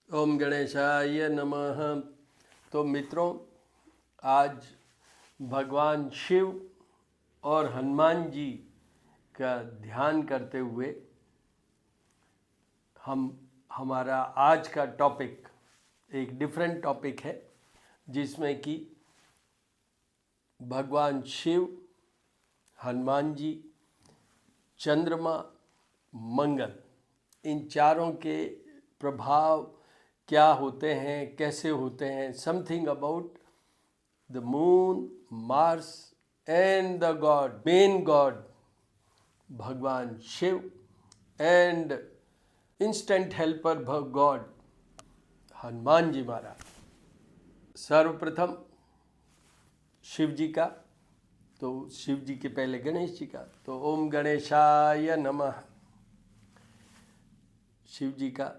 ओम गणेशाय नमः। तो मित्रों, आज भगवान शिव और हनुमान जी का ध्यान करते हुए हमारा आज का टॉपिक एक डिफरेंट टॉपिक है, जिसमें कि भगवान शिव, हनुमान जी, चंद्रमा, मंगल, इन चारों के प्रभाव क्या होते हैं, कैसे होते हैं, something about the moon, Mars and the god, main god भगवान Shiv and instant helper god Hanuman ji Maharaj. सर्वप्रथम शिव जी का, तो शिव जी के पहले गणेश जी का, तो ओम गणेशाय नमः। शिव जी का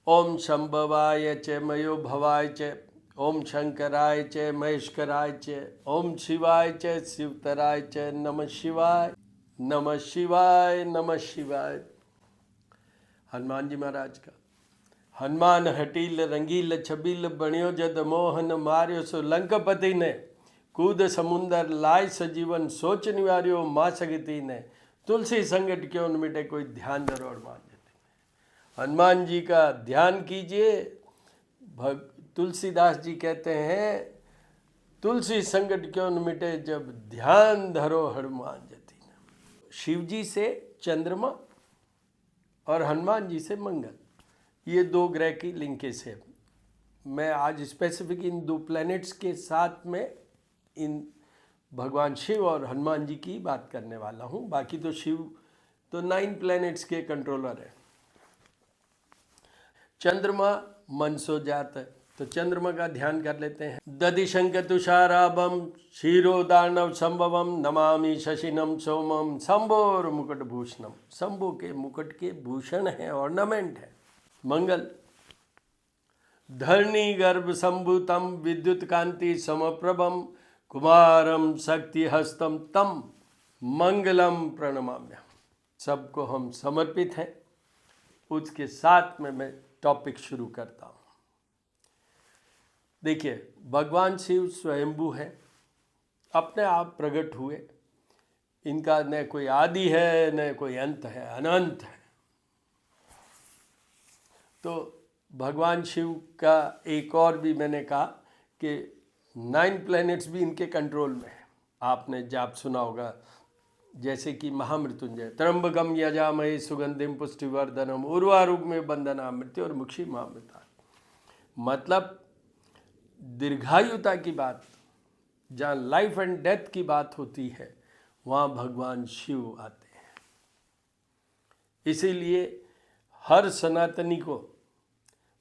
ओम शंभवाय च मयो भवाय च, ओम शंकराय च महेश्वराय च, ओम शिवाय च शिवतराय च, नमः शिवाय नमः शिवाय नमः शिवाय। हनुमान जी महाराज का हनुमान हटील रंगील छबील बणियो जद मोहन मार्यो सो लंकपति ने, कूद समुंदर लाय सजीवन सोच निवार्यो माँ सगती ने, तुलसी संगत क्यों न मिटे कोई ध्यान धरो और मान। हनुमान जी का ध्यान कीजिए। तुलसीदास जी कहते हैं, तुलसी संकट क्यों न मिटे जब ध्यान धरो हनुमान जति। शिव जी से चंद्रमा और हनुमान जी से मंगल, ये दो ग्रह की लिंकेज है। मैं आज स्पेसिफिक इन दो प्लैनेट्स के साथ में इन भगवान शिव और हनुमान जी की बात करने वाला हूँ। बाकी तो शिव तो 9 प्लैनेट्स के कंट्रोलर है। चंद्रमा मन सो जात है, तो चंद्रमा का ध्यान कर लेते हैं। दधिशंक तुषाराभम क्षीरो दानव संभवम नमामि शशिनम सोमम शंभोर मुकुट भूषणम। शंभु के मुकुट के भूषण है, ऑर्नामेंट है। मंगल धरणी गर्भ संभूतम विद्युत कांति समप्रभम कुमारम शक्ति हस्तम तम मंगलम प्रणमाम्यहम्। सबको हम समर्पित हैं। उसके साथ में मैं टॉपिक शुरू करता हूँ। देखिए, भगवान शिव स्वयंभू है, अपने आप प्रकट हुए। इनका न कोई आदि है न कोई अंत है, अनंत है। तो भगवान शिव का एक और भी मैंने कहा कि 9 प्लैनेट्स भी इनके कंट्रोल में है। आपने जाप सुना होगा, जैसे कि महामृत्युंजय, त्र्यंबकम यजामहे सुगंधिम पुष्टिवर्धनम उर्वारुकमेव बंधना मृत्यु और मुक्षी महामृता। मतलब दीर्घायुता की बात, जहाँ लाइफ एंड डेथ की बात होती है, वहाँ भगवान शिव आते हैं। इसीलिए हर सनातनी को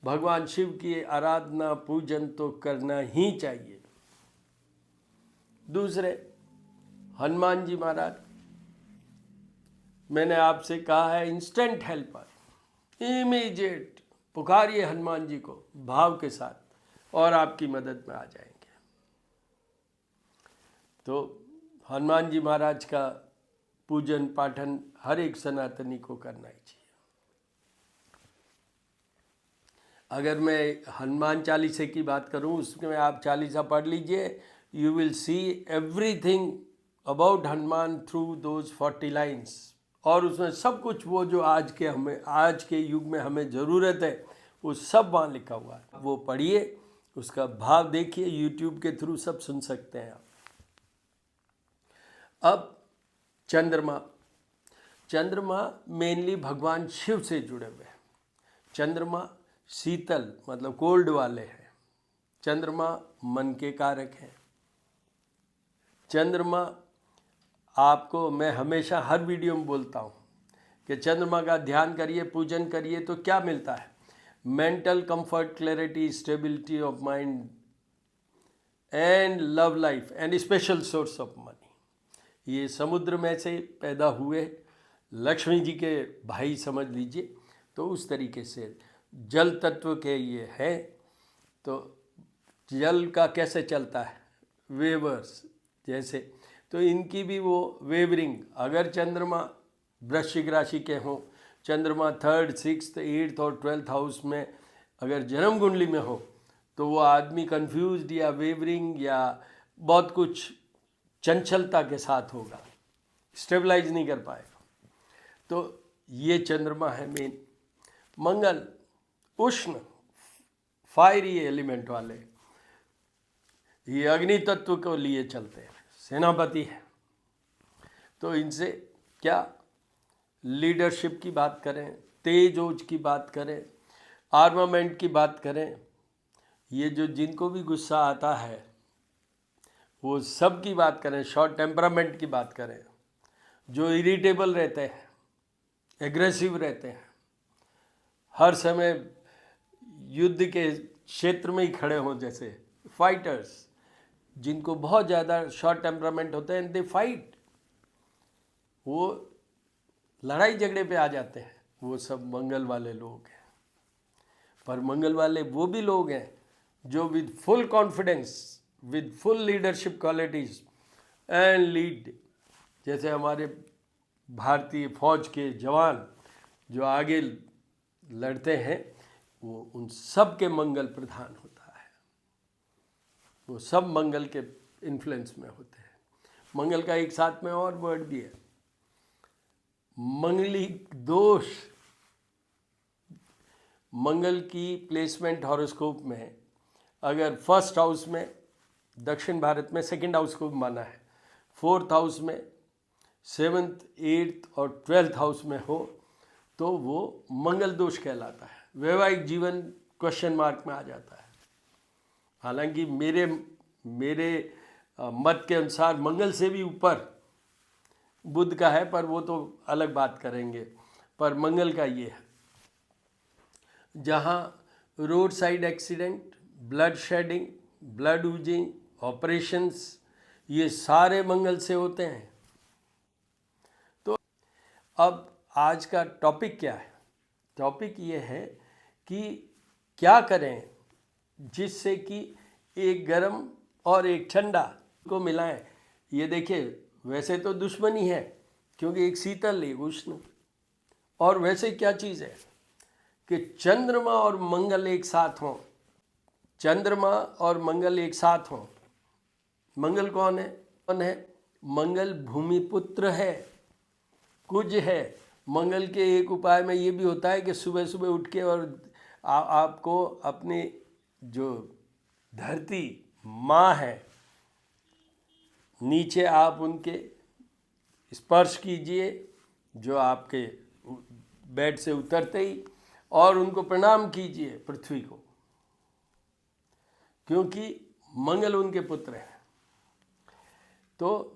भगवान शिव की आराधना पूजन तो करना ही चाहिए। दूसरे, हनुमान जी महाराज, मैंने आपसे कहा है instant helper, immediate पुकारिए Hanuman ji को भाव के साथ और आपकी मदद में आ जाएंगे। तो हनुमान जी महाराज का पूजन पाठन हर एक सनातनी को करना ही चाहिए। अगर मैं हनुमान चालीसा की बात करूं, उसमें आप चालीसा पढ़ लीजिए, you will see everything about Hanuman through those 40 lines. और उसमें सब कुछ वो जो आज के युग में हमें ज़रूरत है, वो सब वहाँ लिखा हुआ है। वो पढ़िए, उसका भाव देखिए, यूट्यूब के थ्रू सब सुन सकते हैं आप। अब चंद्रमा मेनली भगवान शिव से जुड़े हुए हैं। चंद्रमा शीतल मतलब कोल्ड वाले हैं। चंद्रमा मन के कारक हैं। चंद्रमा आपको मैं हमेशा हर वीडियो में बोलता हूँ कि चंद्रमा का ध्यान करिए, पूजन करिए, तो क्या मिलता है? Mental comfort, clarity, stability of mind and love life and special source of money. ये समुद्र में से पैदा हुए लक्ष्मी जी के भाई समझ लीजिए। तो उस तरीके से जल तत्व के ये हैं। तो जल का कैसे चलता है? वेवर्स जैसे। तो इनकी भी वो वेवरिंग, अगर चंद्रमा वृश्चिक राशि के हों, चंद्रमा 3rd, 6th, 8th और 12th हाउस में अगर जन्म कुंडली में हो तो वो आदमी कंफ्यूज्ड या वेवरिंग या बहुत कुछ चंचलता के साथ होगा, स्टेबलाइज नहीं कर पाएगा। तो ये चंद्रमा है मेन। मंगल उष्ण फायरी एलिमेंट वाले, ये अग्नि तत्व को लिए चलते हैं, सेनापति है। तो इनसे क्या लीडरशिप की बात करें, तेज ओज की बात करें, आर्मामेंट की बात करें, ये जो जिनको भी गुस्सा आता है वो सब की बात करें, शॉर्ट टेम्परामेंट की बात करें, जो इरिटेबल रहते हैं, एग्रेसिव रहते हैं, हर समय युद्ध के क्षेत्र में ही खड़े हों, जैसे फाइटर्स, जिनको बहुत ज़्यादा शॉर्ट टेम्परामेंट होते हैं, दे फाइट, वो लड़ाई झगड़े पे आ जाते हैं, वो सब मंगल वाले लोग हैं। पर मंगल वाले वो भी लोग हैं जो with full confidence, with full leadership qualities and lead, जैसे हमारे भारतीय फौज के जवान जो आगे लड़ते हैं, वो उन सब के मंगल प्रधान होता है, वो सब मंगल के इन्फ्लुएंस में होते हैं। मंगल का एक साथ में और वर्ड भी है, मंगलिक दोष। मंगल की प्लेसमेंट हॉरोस्कोप में अगर फर्स्ट हाउस में, दक्षिण भारत में सेकंड हाउस को माना है, फोर्थ हाउस में, सेवन्थ, एट्थ और ट्वेल्थ हाउस में हो तो वो मंगल दोष कहलाता है। वैवाहिक जीवन क्वेश्चन मार्क में आ जाता है। हालांकि मेरे मत के अनुसार मंगल से भी ऊपर बुध का है, पर वो तो अलग बात करेंगे। पर मंगल का ये है, जहाँ road side accident, blood shedding, blood using, operations, ये सारे मंगल से होते हैं। तो अब आज का टॉपिक क्या है? टॉपिक ये है कि क्या करें जिससे कि एक गर्म और एक ठंडा को मिलाएं। ये देखिए, वैसे तो दुश्मनी है क्योंकि एक शीतल एक उष्ण, और वैसे क्या चीज़ है कि चंद्रमा और मंगल एक साथ हों, चंद्रमा और मंगल एक साथ हों। मंगल कौन है? मंगल भूमिपुत्र है, कुज है। मंगल के एक उपाय में ये भी होता है कि सुबह सुबह उठ के और आपको अपनी जो धरती माँ है, नीचे आप उनके स्पर्श कीजिए, जो आपके बेड से उतरते ही, और उनको प्रणाम कीजिए पृथ्वी को, क्योंकि मंगल उनके पुत्र हैं। तो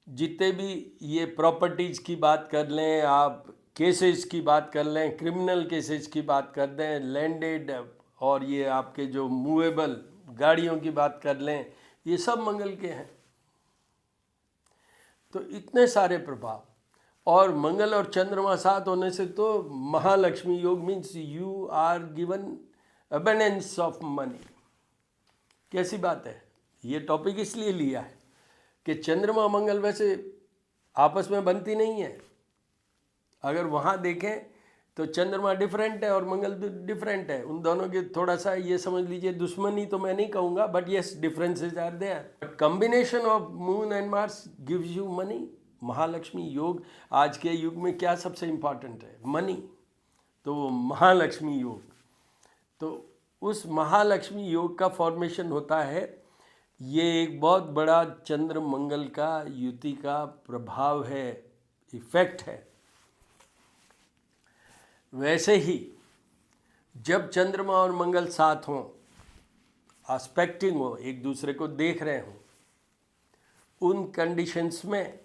जितने भी ये प्रॉपर्टीज़ की बात कर लें, आप केसेस की बात कर लें, क्रिमिनल केसेस की बात कर दें, लैंडेड, और ये आपके जो मूवेबल गाड़ियों की बात कर लें, ये सब मंगल के हैं। तो इतने सारे प्रभाव, और मंगल और चंद्रमा साथ होने से तो महालक्ष्मी योग means you are given abundance of money. कैसी बात है? ये टॉपिक इसलिए लिया है कि चंद्रमा मंगल वैसे आपस में बनती नहीं है। अगर वहाँ देखें तो चंद्रमा डिफरेंट है और मंगल डिफरेंट है। उन दोनों के थोड़ा सा ये समझ लीजिए, दुश्मनी तो मैं नहीं कहूँगा, but yes differences are there. But combination of moon and Mars gives you money. Mahalakshmi योग आज के युग में क्या सबसे इम्पॉर्टेंट है? मनी। तो वो महालक्ष्मी योग, तो उस महालक्ष्मी योग का फॉर्मेशन होता है। ये एक बहुत बड़ा चंद्र मंगल का युति का प्रभाव है, इफेक्ट है। वैसे ही जब चंद्रमा और मंगल साथ हों, एस्पेक्टिंग हो, एक दूसरे को देख रहे हों, उन कंडीशंस में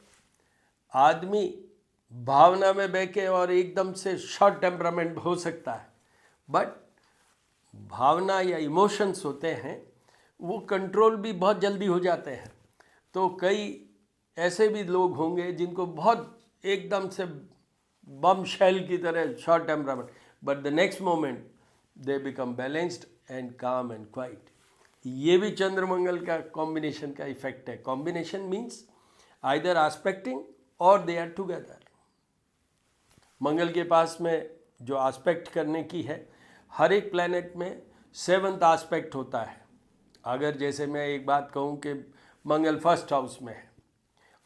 आदमी भावना में बह के और एकदम से शॉर्ट टेम्परामेंट हो सकता है, बट भावना या इमोशंस होते हैं वो कंट्रोल भी बहुत जल्दी हो जाते हैं। तो कई ऐसे भी लोग होंगे जिनको बहुत एकदम से बम शेल की तरह short temperament, but the next moment they become balanced and काम एंड क्वाइट। ये भी चंद्र मंगल का कॉम्बिनेशन का इफेक्ट है। कॉम्बिनेशन मीन्स आइदर एस्पेक्टिंग और दे आर टुगेदर। मंगल के पास में जो एस्पेक्ट करने की है हर एक प्लैनेट में 7th आस्पेक्ट होता है। अगर जैसे मैं एक बात कहूँ कि मंगल 1st हाउस में है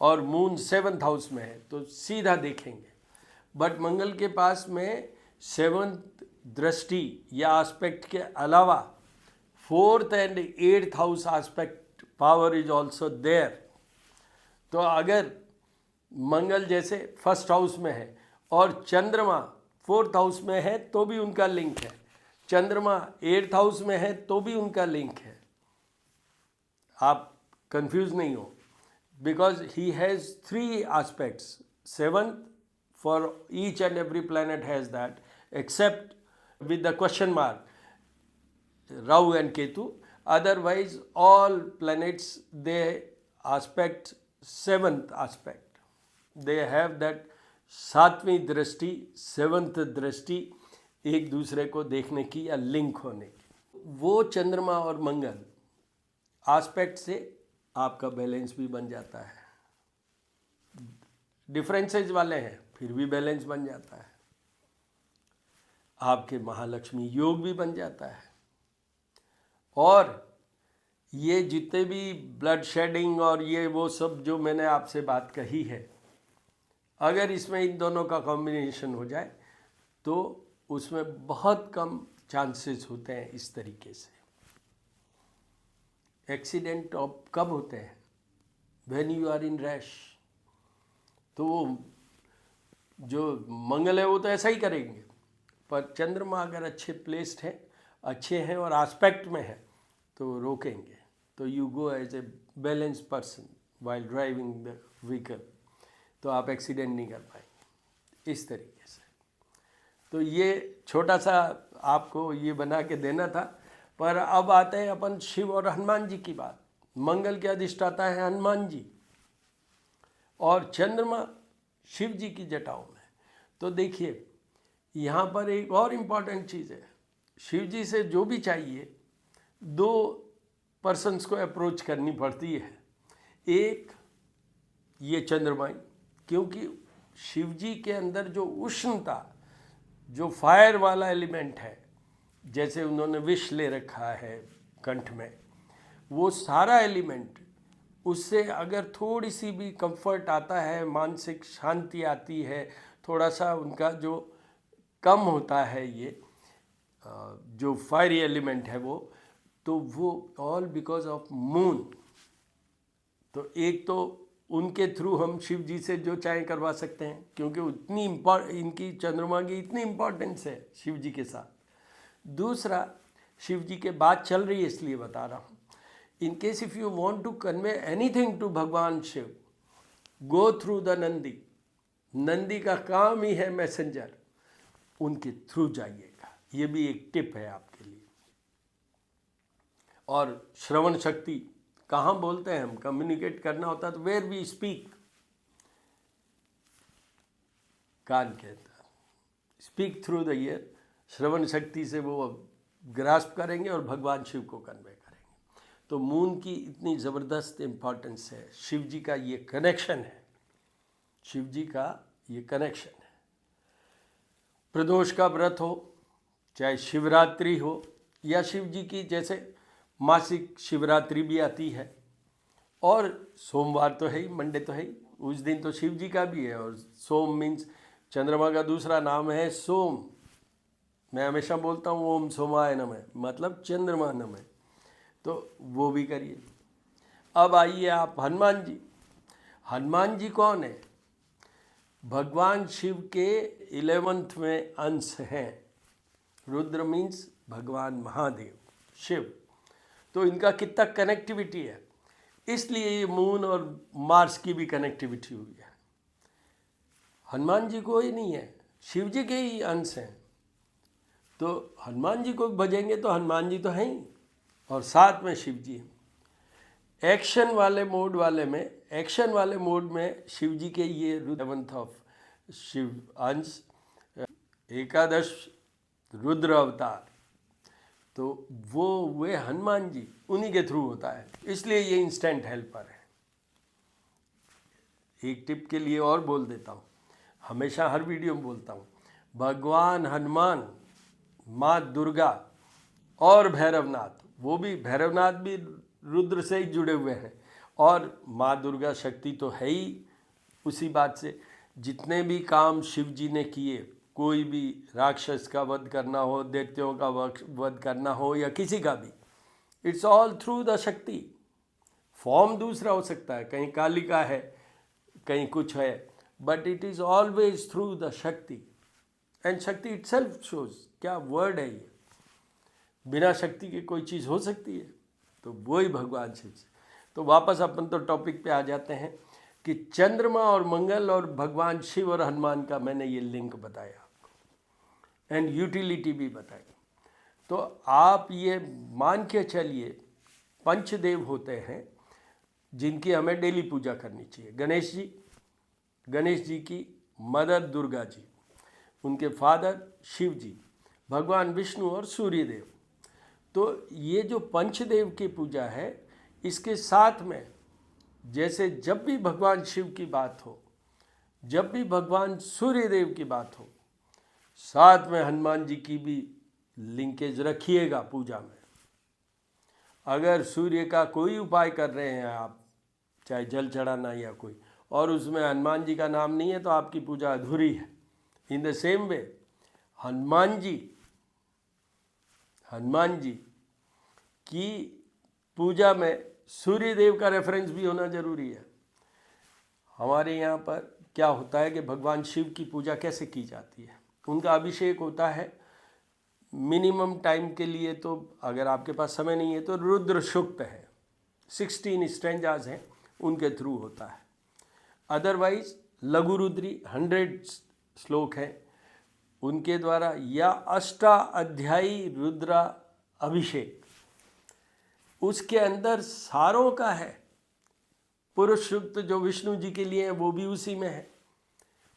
और मून 7th हाउस में है तो सीधा देखेंगे, बट मंगल के पास में 7th दृष्टि या आस्पेक्ट के अलावा 4th and 8th house aspect power is also there. तो अगर मंगल जैसे 1st हाउस में है और चंद्रमा 4th हाउस में है तो भी उनका लिंक है, चंद्रमा 8th हाउस में है तो भी उनका लिंक है। आप कंफ्यूज नहीं हो, because he has 3 aspects, 7th for each and every planet has that, except with the question mark Rahu and Ketu. Otherwise all planets they aspect 7th aspect, they have that 7वीं दृष्टि 7th दृष्टि एक दूसरे को देखने की या link होने की। वो चंद्रमा और मंगल आस्पेक्ट से आपका बैलेंस भी बन जाता है, डिफरेंसेस वाले हैं फिर भी बैलेंस बन जाता है, आपके महालक्ष्मी योग भी बन जाता है। और ये जितने भी ब्लड शेडिंग और ये वो सब जो मैंने आपसे बात कही है, अगर इसमें इन दोनों का कॉम्बिनेशन हो जाए तो उसमें बहुत कम चांसेस होते हैं इस तरीके से। एक्सीडेंट कब होते हैं? When you are in rash. तो वो जो मंगल है वो तो ऐसा ही करेंगे, पर चंद्रमा अगर अच्छे प्लेस्ड हैं, अच्छे हैं और आस्पेक्ट में है तो रोकेंगे। तो you go as a balance person while driving the vehicle, तो आप एक्सीडेंट नहीं कर पाएंगे इस तरीके से। तो ये छोटा सा आपको ये बना के देना था। पर अब आते हैं अपन शिव और हनुमान जी की बात। मंगल के अधिष्ठाता है हनुमान जी और चंद्रमा शिव जी की जटाओं में। तो देखिए यहाँ पर एक और इम्पॉर्टेंट चीज़ है, शिव जी से जो भी चाहिए 2 पर्सन्स को अप्रोच करनी पड़ती है। एक ये चंद्रमा, क्योंकि शिव जी के अंदर जो उष्णता, जो फायर वाला एलिमेंट है, जैसे उन्होंने विष ले रखा है कंठ में, वो सारा एलिमेंट उससे अगर थोड़ी सी भी कंफर्ट आता है, मानसिक शांति आती है, थोड़ा सा उनका जो कम होता है ये जो फायरी एलिमेंट है वो ऑल बिकॉज ऑफ मून। तो एक तो उनके थ्रू हम शिव जी से जो चाहे करवा सकते हैं, क्योंकि उतनी इनकी चंद्रमा की इतनी इम्पोर्टेंस है शिव जी के साथ। दूसरा, शिव जी के बात चल रही है इसलिए बता रहा हूँ, in case if you want to convey anything to Bhagwan Shiv, go through the Nandi. Nandi का काम ही है मैसेंजर, उनके थ्रू जाइएगा। ये भी एक टिप है आपके लिए। और श्रवण शक्ति कहाँ बोलते हैं हम, कम्युनिकेट करना होता है तो वेयर वी स्पीक, कान के अंदर, स्पीक थ्रू द ईयर। श्रवण शक्ति से वो ग्रास्प करेंगे और भगवान शिव को कन्वे करेंगे। तो मून की इतनी ज़बरदस्त इम्पॉर्टेंस है, शिव जी का ये कनेक्शन है, शिव जी का ये कनेक्शन है। प्रदोष का व्रत हो, चाहे शिवरात्रि हो, या शिव जी की जैसे मासिक शिवरात्रि भी आती है, और सोमवार तो है ही, मंडे तो है ही, उस दिन तो शिव जी का भी है। और सोम मीन्स चंद्रमा का दूसरा नाम है सोम। मैं हमेशा बोलता हूँ ओम सोमाय नमः, मतलब चंद्रमा नमः। तो वो भी करिए। अब आइए आप हनुमान जी। हनुमान जी कौन है? भगवान शिव के 11th में अंश हैं। रुद्र मीन्स भगवान महादेव शिव। तो इनका कितना कनेक्टिविटी है, इसलिए ये मून और मार्स की भी कनेक्टिविटी हुई है। हनुमान जी को ही नहीं है, शिव जी के ही अंश हैं। तो हनुमान जी को भजेंगे तो हनुमान जी तो हैं ही, और साथ में शिव जी हैं। एक्शन वाले मोड में शिव जी के ये 11th ऑफ शिव अंश, एकादश रुद्र अवतार, तो वो वे हनुमान जी उन्हीं के थ्रू होता है, इसलिए ये इंस्टेंट हेल्पर है। एक टिप के लिए और बोल देता हूँ, हमेशा हर वीडियो में बोलता हूँ, भगवान हनुमान माँ दुर्गा और भैरवनाथ, वो भी भैरवनाथ भी रुद्र से ही जुड़े हुए हैं, और माँ दुर्गा शक्ति तो है ही उसी बात से। जितने भी काम शिव जी ने किए, कोई भी राक्षस का वध करना हो, दैत्यों का वध करना हो, या किसी का भी, इट्स ऑल थ्रू द शक्ति। फॉर्म दूसरा हो सकता है, कहीं कालिका है, कहीं कुछ है, but it is always through the शक्ति। एंड शक्ति इटसेल्फ शोज, क्या वर्ड है ये, बिना शक्ति के कोई चीज़ हो सकती है? तो वही भगवान शिव से। तो वापस अपन तो टॉपिक पे आ जाते हैं कि चंद्रमा और मंगल और भगवान शिव और हनुमान का मैंने ये लिंक बताया आपको, एंड यूटिलिटी भी बताई। तो आप ये मान के चलिए, पंचदेव होते हैं जिनकी हमें डेली पूजा करनी चाहिए। गणेश जी की मदर दुर्गा जी, उनके फादर शिव जी, भगवान विष्णु और सूर्यदेव। तो ये जो पंचदेव की पूजा है, इसके साथ में जैसे जब भी भगवान शिव की बात हो, जब भी भगवान सूर्यदेव की बात हो, साथ में हनुमान जी की भी लिंकेज रखिएगा पूजा में। अगर सूर्य का कोई उपाय कर रहे हैं आप, चाहे जल चढ़ाना या कोई, और उसमें हनुमान जी का नाम नहीं है, तो आपकी पूजा अधूरी है। In the same way Hanuman ji की पूजा में सूर्यदेव का रेफरेंस भी होना जरूरी है। हमारे यहाँ पर क्या होता है कि भगवान शिव की पूजा कैसे की जाती है, उनका अभिषेक होता है मिनिमम टाइम के लिए। तो अगर आपके पास समय नहीं है तो रुद्र सूक्त है, 16 स्ट्रेंजाज हैं, उनके थ्रू होता है। अदरवाइज लघु रुद्री 100 श्लोक हैं, उनके द्वारा, या अष्टाध्यायी रुद्रा अभिषेक, उसके अंदर सारों का है। पुरुष सूक्त जो विष्णु जी के लिए है वो भी उसी में है,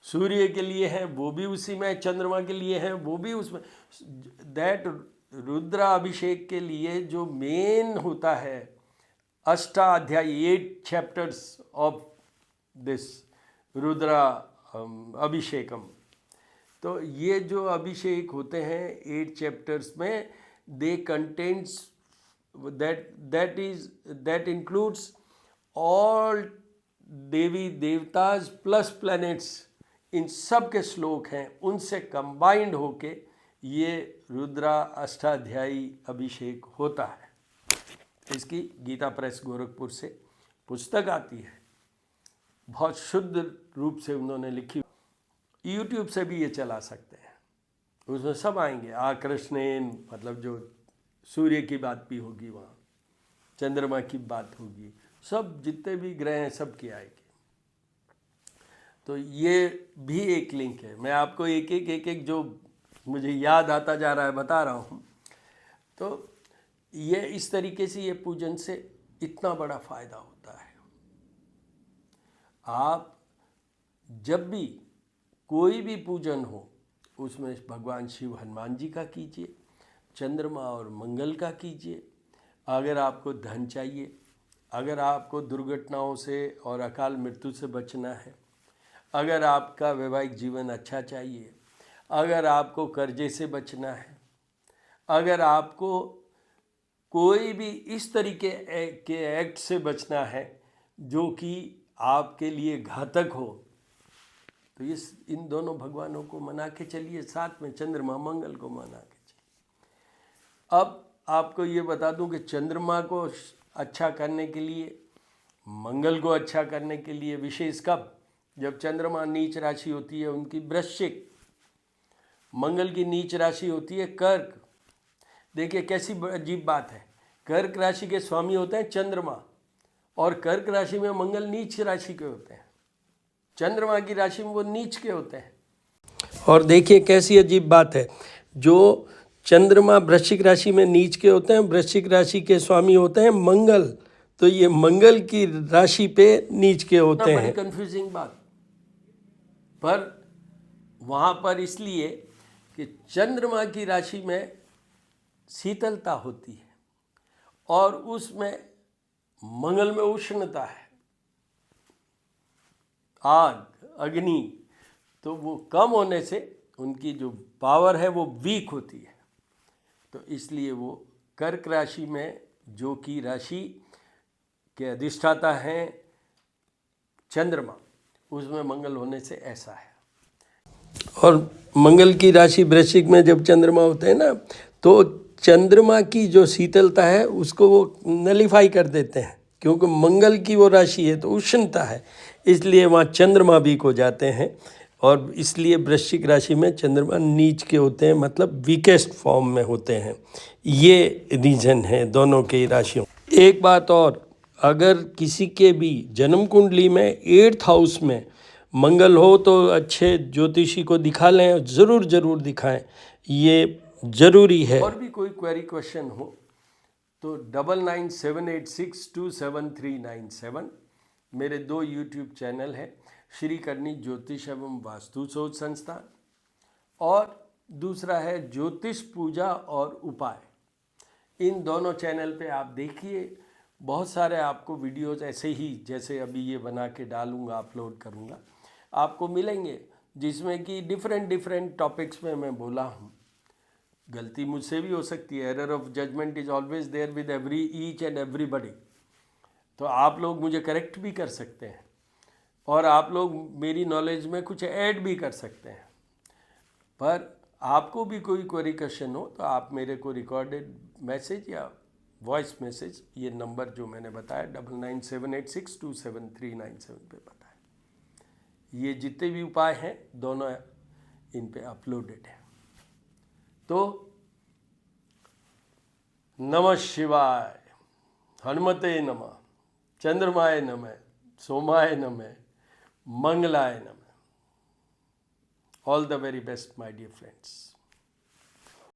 सूर्य के लिए है वो भी उसी में है, चंद्रमा के लिए है वो भी उसमें। दैट रुद्रा अभिषेक के लिए जो मेन होता है Ashtadhyayi, 8 chapters of this Rudra Abhishekam. तो ये जो अभिषेक होते हैं 8 चैप्टर्स में, they contents that includes all devi devtas plus planets, इन सब के श्लोक हैं, उनसे कंबाइंड होके ये रुद्रा अष्टाध्यायी अभिषेक होता है। इसकी गीता प्रेस गोरखपुर से पुस्तक आती है, बहुत शुद्ध रूप से उन्होंने लिखी। यूट्यूब से भी ये चला सकते हैं, उसमें सब आएंगे। आकृष्णेन मतलब जो सूर्य की बात भी होगी, वहाँ चंद्रमा की बात होगी, सब जितने भी ग्रह हैं सब की आएगी। तो ये भी एक लिंक है। मैं आपको एक एक जो मुझे याद आता जा रहा है बता रहा हूँ। तो ये इस तरीके से ये पूजन से इतना बड़ा फायदा होता है। आप जब भी कोई भी पूजन हो, उसमें भगवान शिव हनुमान जी का कीजिए, चंद्रमा और मंगल का कीजिए। अगर आपको धन चाहिए, अगर आपको दुर्घटनाओं से और अकाल मृत्यु से बचना है, अगर आपका वैवाहिक जीवन अच्छा चाहिए, अगर आपको कर्जे से बचना है, अगर आपको कोई भी इस तरीके के एक्ट से बचना है जो कि आपके लिए घातक हो, तो इन दोनों भगवानों को मना के चलिए, साथ में चंद्रमा मंगल को मना के चलिए। अब आपको ये बता दूं कि चंद्रमा को अच्छा करने के लिए, मंगल को अच्छा करने के लिए विशेष कब, जब चंद्रमा नीच राशि होती है उनकी वृश्चिक, मंगल की नीच राशि होती है कर्क। देखिए कैसी अजीब बात है, कर्क राशि के स्वामी होते हैं चंद्रमा, और कर्क राशि में मंगल नीच राशि के होते हैं, चंद्रमा की राशि में वो नीच के होते हैं। और देखिए कैसी अजीब बात है, जो चंद्रमा वृश्चिक राशि में नीच के होते हैं, वृश्चिक राशि के स्वामी होते हैं मंगल, तो ये मंगल की राशि पे नीच के होते हैं। कंफ्यूजिंग बात, पर वहाँ पर इसलिए कि चंद्रमा की राशि में शीतलता होती है और उसमें मंगल में उष्णता है, आग, अग्नि, तो वो कम होने से उनकी जो पावर है वो वीक होती है। तो इसलिए वो कर्क राशि में, जो कि राशि के अधिष्ठाता हैं चंद्रमा, उसमें मंगल होने से ऐसा है। और मंगल की राशि वृश्चिक में जब चंद्रमा होते हैं ना, तो चंद्रमा की जो शीतलता है उसको वो नलीफाई कर देते हैं, क्योंकि मंगल की वो राशि है तो उष्णता है, इसलिए वहाँ चंद्रमा वीक हो जाते हैं। और इसलिए वृश्चिक राशि में चंद्रमा नीच के होते हैं, मतलब वीकेस्ट फॉर्म में होते हैं। ये रीजन है दोनों के राशियों। एक बात और, अगर किसी के भी जन्म कुंडली में 8th हाउस में मंगल हो तो अच्छे ज्योतिषी को दिखा लें, ज़रूर दिखाएं, ये ज़रूरी है। और भी कोई क्वेरी क्वेश्चन हो तो 9978627397 मेरे 2 यूट्यूब चैनल हैं, श्री करनी ज्योतिष एवं वास्तु शोध संस्थान, और दूसरा है ज्योतिष पूजा और उपाय। इन दोनों चैनल पे आप देखिए, बहुत सारे आपको वीडियोस ऐसे ही जैसे अभी ये बना के डालूँगा, अपलोड करूँगा, आपको मिलेंगे, जिसमें कि डिफरेंट टॉपिक्स में मैं बोला हूँ। गलती मुझसे भी हो सकती है, error of judgement is always there with each and everybody. तो आप लोग मुझे करेक्ट भी कर सकते हैं और आप लोग मेरी नॉलेज में कुछ ऐड भी कर सकते हैं। पर आपको भी कोई क्वेरी क्वेश्चन हो तो आप मेरे को रिकॉर्डेड मैसेज या वॉइस मैसेज, ये नंबर जो मैंने बताया 9978627397 पे बताएं। ये जितने भी उपाय हैं दोनों इन पे अपलोडेड है। तो नमः शिवाय, हनुमते नमः, चंद्रमाय नमः, सोमाय नमः, मंगलाय नमः। All the very best, my dear friends.